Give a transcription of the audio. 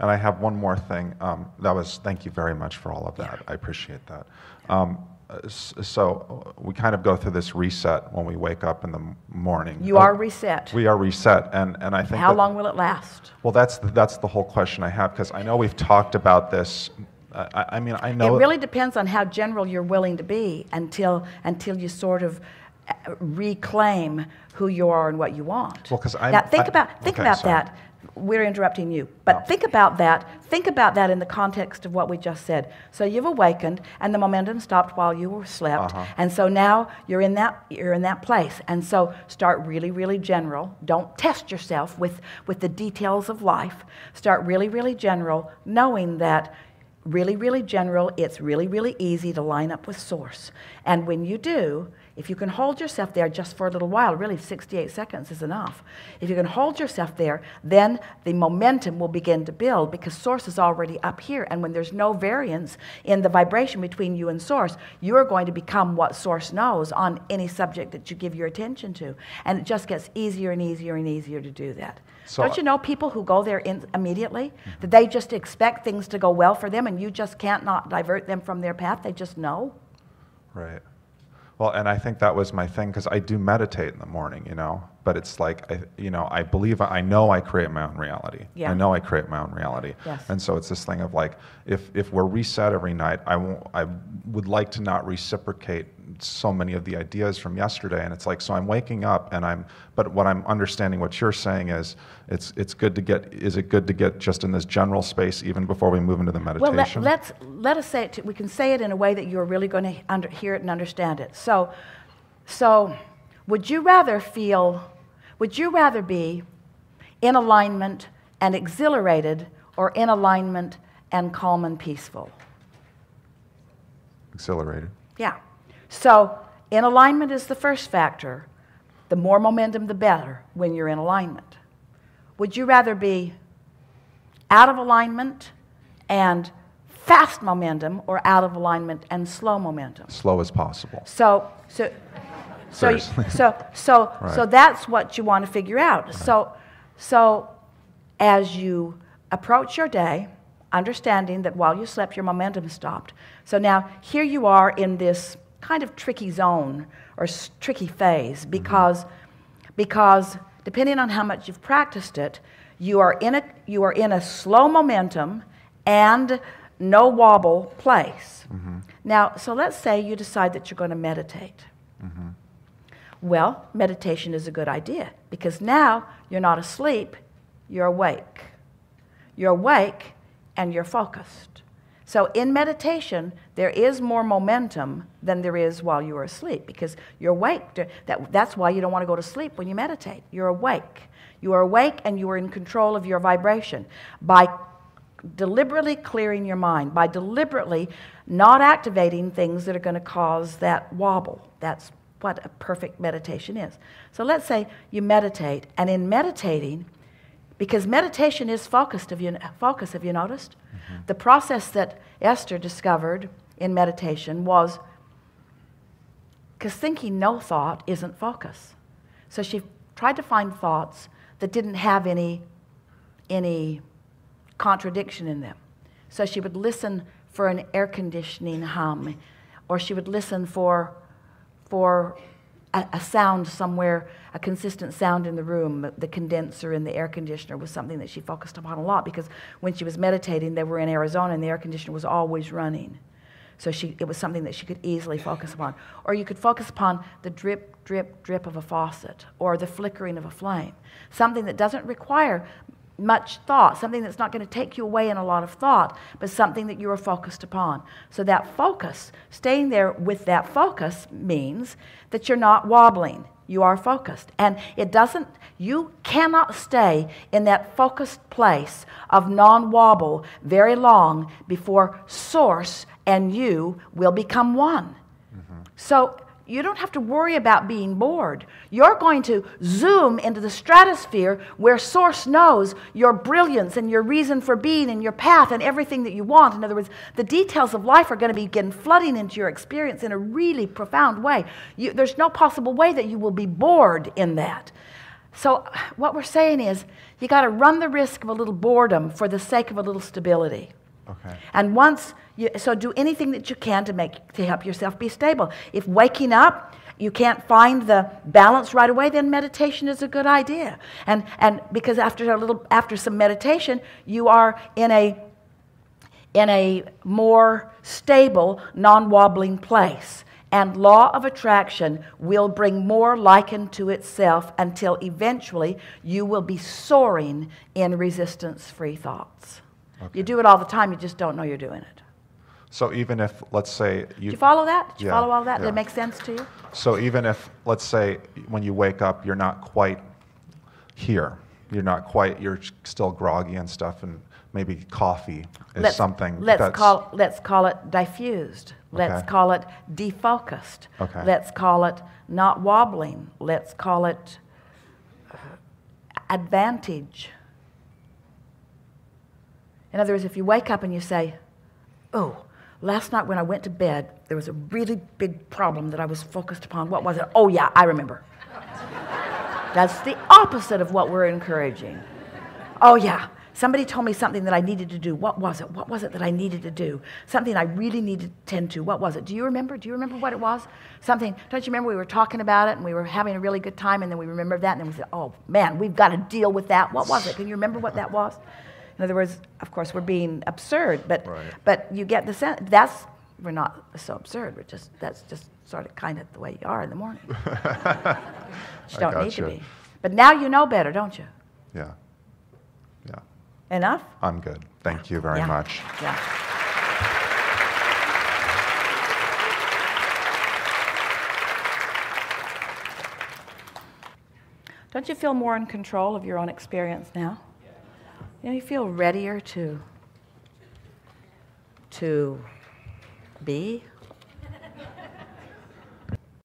And I have one more thing. Thank you very much for all of that. I appreciate that. So we kind of go through this reset when we wake up in the morning. You are reset. We are reset, and I think how long will it last? Well, that's the whole question I have, because I know we've talked about this. I mean, I know it really depends on how general you're willing to be until you sort of reclaim who you are and what you want. Well, because think about that. We're interrupting you, but think about that. Think about that in the context of what we just said. So you've awakened, and the momentum stopped while you were slept, and so now you're in that place. And so start really, really general. Don't test yourself with the details of life. Start really, really general, knowing that really, really general. It's really, really easy to line up with Source, and when you do. If you can hold yourself there just for a little while, really 68 seconds is enough. If you can hold yourself there, then the momentum will begin to build because Source is already up here. And when there's no variance in the vibration between you and Source, you're going to become what Source knows on any subject that you give your attention to. And it just gets easier and easier and easier to do that. So, don't you know people who go there immediately? That they just expect things to go well for them and you just can't not divert them from their path? They just know. Right. Well, and I think that was my thing, because I do meditate in the morning, but it's like, I know I create my own reality. Yeah. I know I create my own reality. Yes. And so it's this thing of like, if we're reset every night, I would like to not reciprocate so many of the ideas from yesterday. And it's like, so I'm waking up but what I'm understanding what you're saying is, is it good to get just in this general space even before we move into the meditation? Well, let us say it, we can say it in a way that you're really going to hear it and understand it. So would you rather be in alignment and exhilarated, or in alignment and calm and peaceful? Exhilarated. Yeah. So in alignment is the first factor. The more momentum, the better when you're in alignment. Would you rather be out of alignment and fast momentum, or out of alignment and slow momentum? Slow as possible. So Right. that's what you want to figure out. Right. So as you approach your day, understanding that while you slept, your momentum stopped. So now here you are in this kind of tricky zone or tricky phase, because depending on how much you've practiced it, you are in a slow momentum and no wobble place. Now, so let's say you decide that you're going to meditate. Well, meditation is a good idea, because now you're not asleep, you're awake. You're awake and you're focused. So in meditation, there is more momentum than there is while you are asleep, because you're awake. That's why you don't want to go to sleep when you meditate. You're awake. You are awake and you are in control of your vibration by deliberately clearing your mind, by deliberately not activating things that are going to cause that wobble. That's what a perfect meditation is. So let's say you meditate, and in meditating, because meditation is focus, have you noticed? The process that Esther discovered in meditation was, because thinking no thought isn't focus. So she tried to find thoughts that didn't have any contradiction in them. So she would listen for an air conditioning hum, or she would listen for a sound somewhere, a consistent sound in the room. The condenser in the air conditioner was something that she focused upon a lot, because when she was meditating, they were in Arizona and the air conditioner was always running. So it was something that she could easily focus upon. Or you could focus upon the drip, drip, drip of a faucet, or the flickering of a flame. Something that doesn't require much thought, something that's not going to take you away in a lot of thought, but something that you are focused upon. So that focus, staying there with that focus, means that you're not wobbling. You are focused. And you cannot stay in that focused place of non-wobble very long before Source and you will become one. So you don't have to worry about being bored. You're going to zoom into the stratosphere where Source knows your brilliance and your reason for being and your path and everything that you want. In other words, the details of life are going to begin flooding into your experience in a really profound way. There's no possible way that you will be bored in that. So what we're saying is you got to run the risk of a little boredom for the sake of a little stability. Okay. And so do anything that you can to help yourself be stable. If waking up you can't find the balance right away, then meditation is a good idea. And because after some meditation, you are in a more stable, non-wobbling place. And law of attraction will bring more like unto itself until eventually you will be soaring in resistance-free thoughts. Okay. You do it all the time, you just don't know you're doing it. So even if, let's say... Did you follow that? Did you yeah, follow all that? yeah. Did it make sense to you? So even if, let's say, when you wake up, you're not quite here. You're still groggy and stuff, and maybe coffee is something let's call it diffused. Okay. Let's call it defocused. Okay. Let's call it not wobbling. Let's call it advantage. In other words, if you wake up and you say, oh, last night when I went to bed, there was a really big problem that I was focused upon. What was it? Oh, yeah, I remember. That's the opposite of what we're encouraging. Oh, yeah, somebody told me something that I needed to do. What was it? What was it that I needed to do? Something I really needed to tend to. What was it? Do you remember? Do you remember what it was? Something, don't you remember we were talking about it and we were having a really good time and then we remembered that and then we said, oh, man, we've got to deal with that. What was it? Can you remember what that was? In other words, of course, we're being absurd, but you get the sense, we're not so absurd, that's just sort of kind of the way you are in the morning. You don't need to be. But now you know better, don't you? Yeah. Yeah. Enough? I'm good. Thank you very much. Yeah. Don't you feel more in control of your own experience now? You know, you feel readier to be